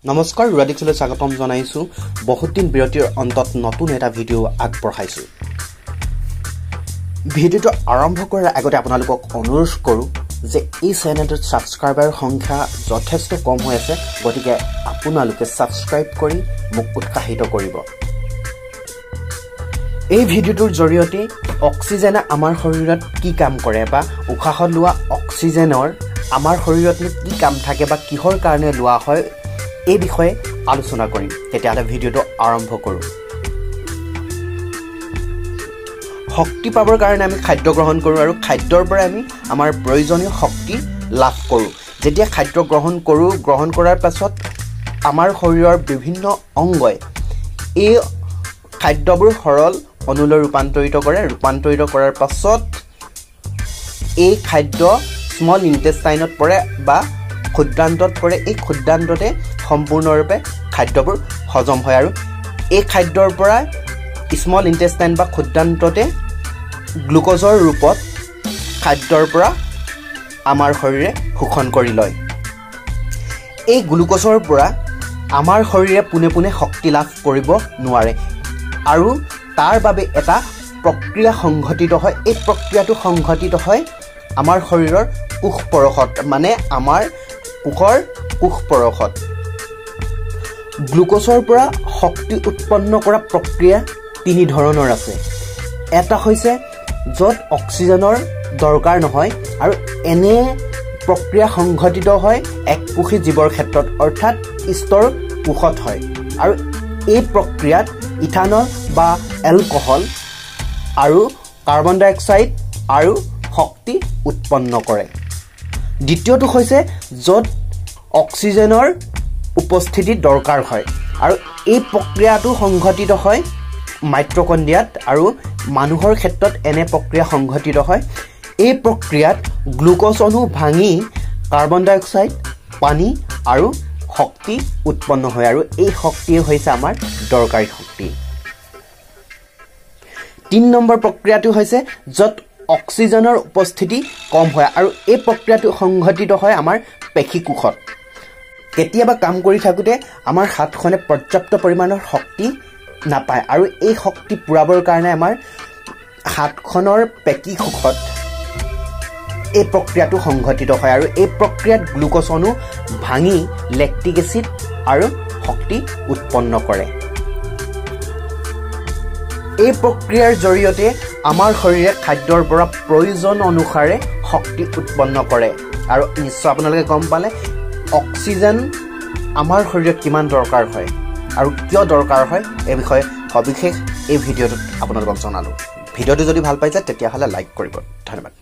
নমস্কাৰ ৰুৱাদিক্সলৈ স্বাগতম জনাইছো বহুত দিন বিৰতিৰ অন্তত নতুন এটা ভিডিও আগবঢ়াইছো ভিডিওটো আৰম্ভ কৰাৰ আগতে আপোনালোকক অনুৰোধ কৰো যে এই চেনেলটোৰ সাবস্ক্ৰাইবাৰ সংখ্যা যথেষ্ট কম হৈ আছে গতিকে আপোনালোকে সাবস্ক্ৰাইব কৰি মোক উৎসাহিত কৰিব এই ভিডিওটোৰ জৰিয়তে অক্সিজেনে আমাৰ শৰীৰত কি কাম কৰে বা উশাহত লোৱা অক্সিজেনৰ আমাৰ শৰীৰত কি কাম থাকে বা কিহৰ কাৰণে লোৱা হয় এই বিষয়ে আলোচনা কৰিম তেতিয়ালে ভিডিওটো আৰম্ভ কৰো শক্তি পাবৰ কাৰণে আমি খাদ্য গ্ৰহণ কৰো আৰু খাদ্যৰ পৰা আমি আমাৰ প্ৰয়োজনীয় শক্তি লাভ কৰো যেতিয়া খাদ্য গ্ৰহণ কৰাৰ পাছত আমাৰ শৰীৰৰ বিভিন্ন অংগই এই খাদ্যবোৰ সৰল অনুলৈ ৰূপান্তৰিত কৰাৰ পাছত এই খাদ্য স্মল ইন্টেষ্টাইনত পৰে বা ক্ষুদ্ৰান্তত পৰে এই ক্ষুদ্ৰান্ততে সম্পূৰ্ণৰূপে খাদ্যবোৰ হজম হয় আৰু এই খাদ্যৰ পৰা স্মল ইন্টেষ্টাইন বা ক্ষুদ্ৰান্ততে গ্লুকোজৰ ৰূপত খাদ্যৰ পৰা আমাৰ শৰীৰে শোষণ কৰি লয় এই গ্লুকোজৰ পৰা আমাৰ শৰীৰে পুনে শক্তি লাভ কৰিব নোৱাৰে আৰু তাৰ বাবে এটা প্ৰক্ৰিয়া সংঘটিত হয় এই প্ৰক্ৰিয়াটো সংঘটিত হয় আমাৰ শৰীৰৰ কোষ পৰশত মানে আমাৰ কোষ পৰশত গ্লুকোজৰ পৰা শক্তি উৎপন্ন কৰা প্ৰক্ৰিয়া তিনি ধৰণৰ আছে এটা হৈছে যত অক্সিজেনৰ দৰকাৰ নহয় আৰু এনে প্ৰক্ৰিয়া সংঘটিত হয় এককোষী জীৱৰ ক্ষেত্ৰত অৰ্থাৎ স্থূল কোষত হয় আৰু এই প্ৰক্ৰিয়াত ইথানল বা এলকহল আৰু কাৰ্বন ডাই অক্সাইড আৰু শক্তি উৎপন্ন কৰে দ্বিতীয়টো হৈছে যত অক্সিজেনৰ উপস্থিতি দৰকাৰ হয় আৰু এই প্ৰক্ৰিয়াটো সংঘটিত হয় মাইট্ৰকন্ড্ৰিয়াত আৰু মানুহৰ ক্ষেত্ৰত এনে প্ৰক্ৰিয়া সংঘটিত হয় এই প্ৰক্ৰিয়াত গ্লুকোজ অণু ভাঙি কাৰ্বন ডাই অক্সাইড পানী আৰু শক্তি উৎপন্ন হয় আৰু এই শক্তি হৈছে আমাৰ দৰকাৰী শক্তি 3 নম্বৰ প্ৰক্ৰিয়াটো হৈছে যত অক্সিজেনৰ উপস্থিতি কম হয় আৰু এই প্ৰক্ৰিয়াটো সংঘটিত হয় আমাৰ পেশী কোষত কেতিয়াবা কাম কৰি থাকোতে আমাৰ হাতখনে পৰ্যাপ্ত পৰিমাণৰ শক্তি নাপায় আৰু এই শক্তি পুৰাবৰ কাৰণে আমাৰ হাতখনৰ পেশী কোষত এই প্ৰক্ৰিয়াটো সংঘটিত হয় আৰু এই প্ৰক্ৰিয়াত গ্লুকোজ অণু ভাঙি লেক্টিক এচিড আৰু শক্তি উৎপন্ন কৰে এই প্ৰক্ৰিয়াৰ জৰিয়তে আমাৰ শৰীৰে খাদ্যৰ পৰা প্ৰয়োজন অনুসাৰে শক্তি উৎপন্ন কৰে আৰু নিশ্চয় আপোনালোকে গম পালে অক্সিজেন আমাৰ শৰীৰত কিমান দৰকাৰ হয় আৰু কিয় দৰকাৰ হয় এই বিষয়ে সবিশেষ এই ভিডিঅ'টোত আপোনালোকক জনালো ভিডিঅ'টো যদি ভাল পাইছে তেতিয়াহ'লে লাইক কৰিব ধন্যবাদ